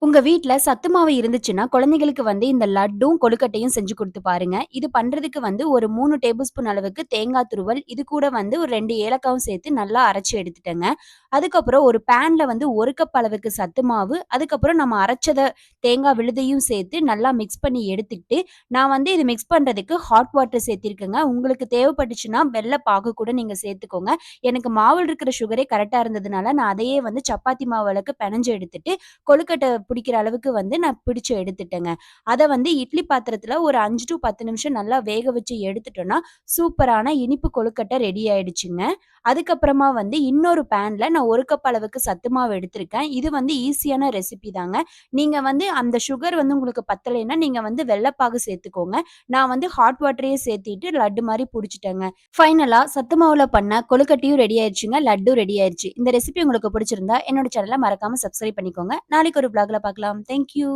உங்க வீட்ல சத்து மாவு இருந்துச்சுன்னா, குழந்தைகளுக்கு வந்து இந்த லட்டும், கொழுக்கட்டையும் செஞ்சு குடுத்து பாருங்க. இது பண்றதுக்கு வந்து ஒரு 3 டேபிள் ஸ்பூன் அளவுக்கு தேங்காய் துருவல், இது கூட வந்து ஒரு 2 ஏலக்காவும் சேர்த்து நல்லா அரைச்சு எடுத்துட்டேங்க. அதுக்கப்புறம் ஒரு பேன்ல வந்து 1 கப் அளவுக்கு சத்து மாவு, அதுக்கப்புறம் நம்ம அரைச்சத தேங்காய் விழுதையும் சேர்த்து நல்லா மிக்ஸ் பண்ணி எடுத்துக்கிட்டு, நான் வந்து இது மிக்ஸ் பண்றதுக்கு ஹாட் வாட்டர் சேர்த்திருக்கேங்க. உங்களுக்கு தேவைப்பட்டுச்சுன்னா வெல்ல பாகு கூட நீங்க சேர்த்துக்கோங்க. எனக்கு மாவுல இருக்கிற சுகரே கரெக்ட்டா இருந்ததுனால, நான் அதையே வந்து சப்பாத்தி மாவு அளவுக்கு பெனஞ்சு எடுத்துட்டு, கொழுக்கட்டை பிடிக்கிற அளவுக்கு வந்து நான் பிடிச்சு எடுத்துட்டேங்க. அத வந்து இட்லி பாத்திரத்துல ஒரு 5 டூ 10 நிமிஷம் நல்லா வேக வச்சு எடுத்துட்டோம்னா, சூப்பரான இனிப்பு கொழுக்கட்டை ரெடி ஆயிடுச்சுங்க. அதுக்கப்புறமா வந்து இன்னொரு பேன்ல நான் 1 கப் அளவுக்கு சத்து மாவு எடுத்திருக்கேன். இது வந்து ஈஸியான ரெசிபி தாங்க. நீங்க வந்து அந்த சுகர் வந்து உங்களுக்கு பத்தலைன்னா, நீங்க வந்து வெள்ள பாகு சேர்த்துக்கோங்க. நான் வந்து ஹாட் வாட்டரையே சேர்த்திட்டு லட்டு மாரி புடிச்சுட்டேங்க. ஃபைனலா சத்து மாவுல பண்ண கொழுக்கட்டையும் ரெடி ஆயிருச்சுங்க. லட்டும் ரெடி ஆயிருச்சு. இந்த ரெசிபி உங்களுக்கு பிடிச்சிருந்தா என்னோட சேனல மறக்காம சப்ஸ்கிரைப் பண்ணிக்கோங்க. நாளைக்கு ஒரு வ்ளாக்ல பார்க்கலாம். Thank you.